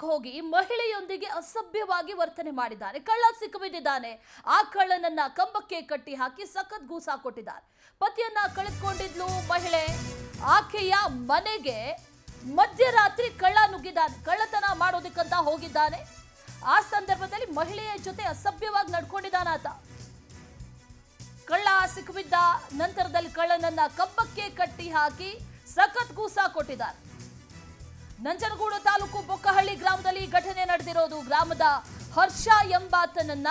ಮಾಡೋದಕ್ಕೆ ಹೋಗಿ ಮಹಿಳೆಯೊಂದಿಗೆ ಅಸಭ್ಯವಾಗಿ ವರ್ತನೆ ಮಾಡಿದ್ದಾನೆ. ಕಳ್ಳ ಸಿಕ್ಕಿಬಿದ್ದಿದ್ದಾನೆ. ಆ ಕಳ್ಳನನ್ನ ಕಂಬಕ್ಕೆ ಕಟ್ಟಿ ಹಾಕಿ ಸಖತ್ ಗೂಸಾ ಕೊಟ್ಟಿದ್ದಾರೆ. ಪತಿಯನ್ನ ಕಳೆದುಕೊಂಡಿದ್ಲು ಮಹಿಳೆ. ಆಕೆಯ ಮನೆಗೆ ಮಧ್ಯರಾತ್ರಿ ಕಳ್ಳ ನುಗ್ಗಿದ್ದಾನೆ. ಕಳ್ಳತನ ಮಾಡೋದಕ್ಕಂತ ಹೋಗಿದ್ದಾನೆ. ಆ ಸಂದರ್ಭದಲ್ಲಿ ಮಹಿಳೆಯ ಜೊತೆ ಅಸಭ್ಯವಾಗಿ ನಡ್ಕೊಂಡಿದ್ದಾನಾತ. ಕಳ್ಳ ಸಿಕ್ಕಿಬಿದ್ದ ನಂತರದಲ್ಲಿ ಕಳ್ಳನನ್ನ ಕಂಬಕ್ಕೆ ಕಟ್ಟಿ ಹಾಕಿ ಸಖತ್ ಗೂಸಾ ಕೊಟ್ಟಿದ್ದಾರೆ. ನಂಜನಗೂಡು ತಾಲೂಕು ಬೊಕ್ಕಹಳ್ಳಿ ಗ್ರಾಮದಲ್ಲಿ ಘಟನೆ ನಡೆದಿರೋದು. ಗ್ರಾಮದ ಹರ್ಷ ಎಂಬಾತನನ್ನ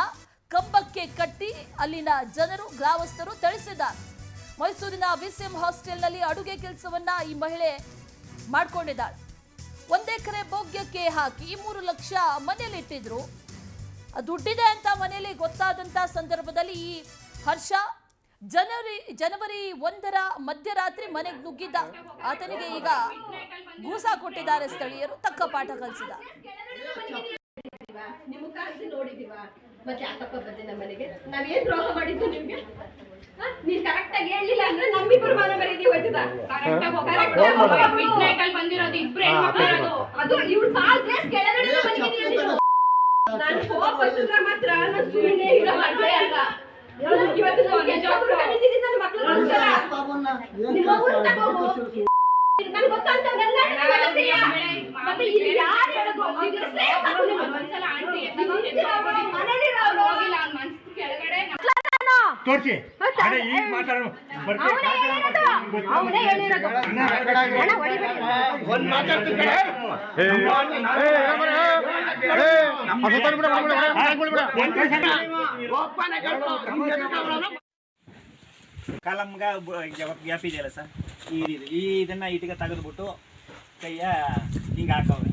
ಕಂಬಕ್ಕೆ ಕಟ್ಟಿ ಅಲ್ಲಿನ ಜನರು ಗ್ರಾಮಸ್ಥರು ಥಳಿಸಿದ್ದಾರೆ. ಮೈಸೂರಿನ ವಿಸಿಎಂ ಹಾಸ್ಟೆಲ್ನಲ್ಲಿ ಅಡುಗೆ ಕೆಲಸವನ್ನ ಈ ಮಹಿಳೆ ಮಾಡ್ಕೊಂಡಿದ್ದಾಳೆ. 1 ಎಕರೆ ಭೋಗ್ಯಕ್ಕೆ ಹಾಕಿ 3 ಲಕ್ಷ ಮನೆಯಲ್ಲಿ ಇಟ್ಟಿದ್ರು. ದುಡ್ಡಿದೆ ಅಂತ ಮನೆಯಲ್ಲಿ ಗೊತ್ತಾದಂತ ಸಂದರ್ಭದಲ್ಲಿ ಈ ಹರ್ಷ ಜನವರಿ 1ರ ಮಧ್ಯರಾತ್ರಿ ಮನೆಗೆ ನುಗ್ಗಿದ್ದ. ಆತನಿಗೆ ಈಗ ಗೂಸಾ ಕೊಟ್ಟಿದ್ದಾರೆ ಸ್ಥಳೀಯರು. ತಕ್ಕ ಪಾಠ ಕಲಿಸಿದ್ದಾರೆ. ಮತ್ತೆ ಅಕ್ಕಪ್ಪ ಬಂದೆ ನಮ್ಮ ಮನೆಗೆ. ನಾವೇನ್ ದ್ರೋಹ ಮಾಡಿದ್ದು ನಿಮ್ಗೆ? ನೀನ್ ಕರೆಕ್ಟ್ ಆಗಿ ಹೇಳಿಲ್ಲ ಅಂದ್ರೆ ನಮ್ಮಿಬ್ಬರು ಮಾನ ಮರ್ಯಾದೆ ಹೋಯ್ತದ. ಮಿಡ್ ನೈಟ್ ಅಲ್ಲಿ ಬಂದಿರೋದು ಇಬ್ರು ಹೆಣ್ಮಕ್ಳು. ಅದು ಇವ್ಳು ಸಾಲ್ ಕೇಸ್ ಕೆಳಗಡೆ ಮನೆಗೆ ನಾನು ಹೋಗ್ ಬಂದ್ರೆ ಮಾತ್ರ ನಾನು ಸುಮ್ಮನೆ ಇರೋ ಹಾಗೆ ಅಲ್ಲ. ಇವತ್ತು ನಮಗೆ ಜಾಬ್ ಕಳಿಸಿದ್ದೀನಿ ನನ್ನ ಮಕ್ಕಳಿಗೋಸ್ಕರ. ನಿಮ್ಮ ಊರು ತಗೋಗು. ನನಗೆ ಗೊತ್ತಾಗ್ತದಲ್ಲ ಮತ್ತೆ ಇಲ್ಲಿ ಯಾರು ಹೇಳೋದು ಒಂದ್ಸಲ ಆಂಟಿ ಮನೇಲಿ ಹೋಗಿಲ್ಲ ಅವ್ನ ಮನ್ಸು ಕೆಳಗಡೆ ತೋರಿಸಿ ಈಗ ಮಾತಾಡೋ ಅವನೇ ಹೇಳಿರೋದು ಒಂದು ಮಾತಾಡ್ತೀನಿ. ಕಾಲಮ್ಗ ಗ್ಯಾಪ್ ಇದೆಯಲ್ಲ ಸರ್, ಇದನ್ನ ಇಟ್ಟಿಗೆ ತೆಗೆದ್ಬಿಟ್ಟು ಕೈಯ ಹಿಂಗೆ ಹಾಕವ್ರೆ.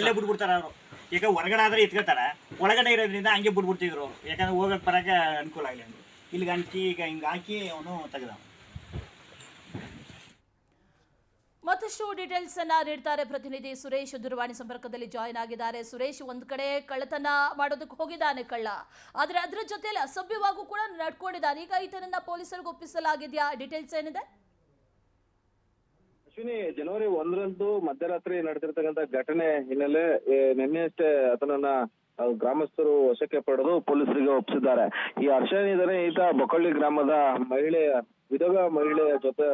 ಎಲ್ಲೇ ಬಿಟ್ಬಿಡ್ತಾರೆ ಅವರು. ಈಗ ಹೊರಗಡೆ ಆದ್ರೆ ಎತ್ಕೊತಾರೆ, ಒಳಗಡೆ ಇರೋದ್ರಿಂದ ಹಂಗೆ ಬಿಟ್ಬಿಡ್ತಿದ್ರು. ಯಾಕಂದ್ರೆ ಹೋಗಕ್ಕೆ ಬರೋಕ್ಕೆ ಅನುಕೂಲ ಆಗಲಿ ಅಂತ ಇಲ್ಲಿಗೆ ಹಂಚಿ ಈಗ ಹಿಂಗೆ ಹಾಕಿ ಅವನು ತೆಗೆದ. ಮತ್ತಷ್ಟು ಡೀಟೇಲ್ಸ್ ಅನ್ನ ನೀಡ್ತಾರೆ ಪ್ರತಿನಿಧಿ ಸುರೇಶ್. ದೂರವಾಣಿ ಸಂಪರ್ಕದಲ್ಲಿ ಜಾಯಿನ್ ಆಗಿದ್ದಾರೆ. ಸುರೇಶ್, ಒಂದ್ ಕಡೆ ಕಳ್ಳತನ ಮಾಡೋದಕ್ಕೆ ಹೋಗಿದ್ದಾನೆ ಕಳ್ಳ, ಆದ್ರೆ ಅದ್ರ ಜೊತೆಯಲ್ಲಿ ಅಸಭ್ಯವಾಗೂ ಕೂಡ ನಡ್ಕೊಂಡಿದ್ದಾನೆ. ಈಗ ಈತನನ್ನ ಪೊಲೀಸರಿಗೆ ಒಪ್ಪಿಸಲಾಗಿದೆಯಾ? ಡೀಟೇಲ್ಸ್ ಏನಿದೆ? ಅಶ್ವಿನಿ, ಜನವರಿ 1ರಂದು ಮಧ್ಯರಾತ್ರಿ ನಡೆದಿರ್ತಕ್ಕಂಥ ಘಟನೆ ಹಿನ್ನೆಲೆ ನಿನ್ನೆಯಷ್ಟೇ ಆತನನ್ನ ಗ್ರಾಮಸ್ಥರು ವಶಕ್ಕೆ ಪಡೆದು ಪೊಲೀಸರಿಗೆ ಒಪ್ಪಿಸಿದ್ದಾರೆ. ಈ ಹರ್ಷ ಇದ್ದಾನೆ, ಈತ ಬೊಕ್ಕಳ್ಳಿ ಗ್ರಾಮದ ವಿಧವಾ ಮಹಿಳೆಯ ಜೊತೆ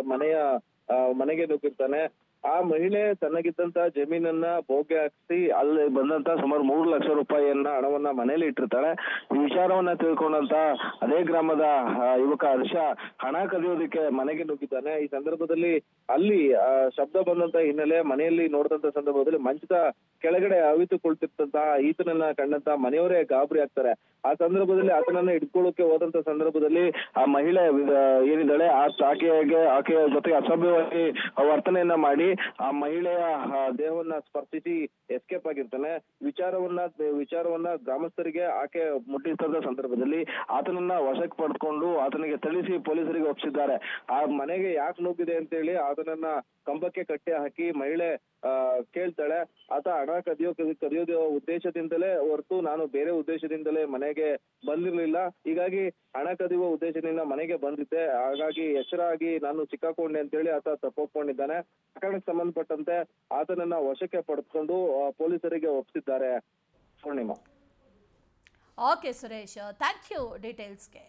ಮನೆಗೆ ನುಗ್ಗಿರ್ತಾನೆ. ಆ ಮಹಿಳೆ ತನಗಿದ್ದಂತ ಜಮೀನನ್ನ ಭೋಗ್ಯ ಹಾಕಿಸಿ ಅಲ್ಲಿ ಬಂದಂತ ಸುಮಾರು 3 ಲಕ್ಷ ರೂಪಾಯಿಯನ್ನ ಹಣವನ್ನ ಮನೆಯಲ್ಲಿ ಇಟ್ಟಿರ್ತಾಳೆ. ಈ ವಿಚಾರವನ್ನ ತಿಳ್ಕೊಂಡಂತ ಅದೇ ಗ್ರಾಮದ ಯುವಕ ಹರ್ಷ ಹಣ ಕದಿಯೋದಕ್ಕೆ ಮನೆಗೆ ನುಗ್ಗಿದ್ದಾನೆ. ಈ ಸಂದರ್ಭದಲ್ಲಿ ಅಲ್ಲಿ ಶಬ್ದ ಬಂದಂತ ಹಿನ್ನೆಲೆ ಮನೆಯಲ್ಲಿ ನೋಡಿದಂತ ಸಂದರ್ಭದಲ್ಲಿ ಮಂಚದ ಕೆಳಗಡೆ ಅವಿತು ಕುಳಿತಿರ್ತಂತಹ ಈತನನ್ನ ಕಂಡಂತ ಮನೆಯವರೇ ಗಾಬರಿ ಆಗ್ತಾರೆ. ಆ ಸಂದರ್ಭದಲ್ಲಿ ಆತನನ್ನ ಹಿಡ್ಕೊಳ್ಳೋಕೆ ಹೋದಂತ ಸಂದರ್ಭದಲ್ಲಿ ಆ ಮಹಿಳೆ ಏನಿದ್ದಾಳೆ ಆಕೆಯ ಜೊತೆಗೆ ಅಸಭ್ಯವಾಗಿ ವರ್ತನೆಯನ್ನ ಮಾಡಿ ಆ ಮಹಿಳೆಯ ದೇಹವನ್ನ ಸ್ಪರ್ಶಿಸಿ ಎಸ್ಕೇಪ್ ಆಗಿರ್ತಾನೆ. ವಿಚಾರವನ್ನ ಗ್ರಾಮಸ್ಥರಿಗೆ ಆಕೆ ಮುಟ್ಟಿಸಿದ ಸಂದರ್ಭದಲ್ಲಿ ಆತನನ್ನ ವಶಕ್ಕೆ ಪಡೆದುಕೊಂಡು ಆತನಿಗೆ ಥಳಿಸಿ ಪೊಲೀಸರಿಗೆ ಒಪ್ಪಿಸಿದ್ದಾರೆ. ಆ ಮನೆಗೆ ಯಾಕೆ ನುಗ್ಗಿದೆ ಅಂತೇಳಿ ಆತನನ್ನ ಕಂಬಕ್ಕೆ ಕಟ್ಟಿ ಹಾಕಿ ಮಹಿಳೆ ಕೇಳ್ತಾಳೆ. ಆತ ಹಣ ಕದಿಯೋದ ಉದ್ದೇಶದಿಂದಲೇ ಹೊರತು ನಾನು ಬೇರೆ ಉದ್ದೇಶದಿಂದಲೇ ಮನೆಗೆ ಬಂದಿರ್ಲಿಲ್ಲ. ಹೀಗಾಗಿ ಹಣ ಕದಿಯುವ ಉದ್ದೇಶದಿಂದ ಮನೆಗೆ ಬಂದಿದ್ದೆ, ಹಾಗಾಗಿ ಎಚ್ಚರಾಗಿ ನಾನು ಸಿಕ್ಕಾಕೊಂಡೆ ಅಂತೇಳಿ ಆತ ತಪ್ಪೊಪ್ಕೊಂಡಿದ್ದಾನೆ. ಪ್ರಕರಣಕ್ಕೆ ಸಂಬಂಧಪಟ್ಟಂತೆ ಆತನನ್ನ ವಶಕ್ಕೆ ಪಡೆದುಕೊಂಡು ಪೊಲೀಸರಿಗೆ ಒಪ್ಪಿಸಿದ್ದಾರೆ. Poornima. Okay Suresh, thank you ಡೀಟೇಲ್ಸ್ಗೆ.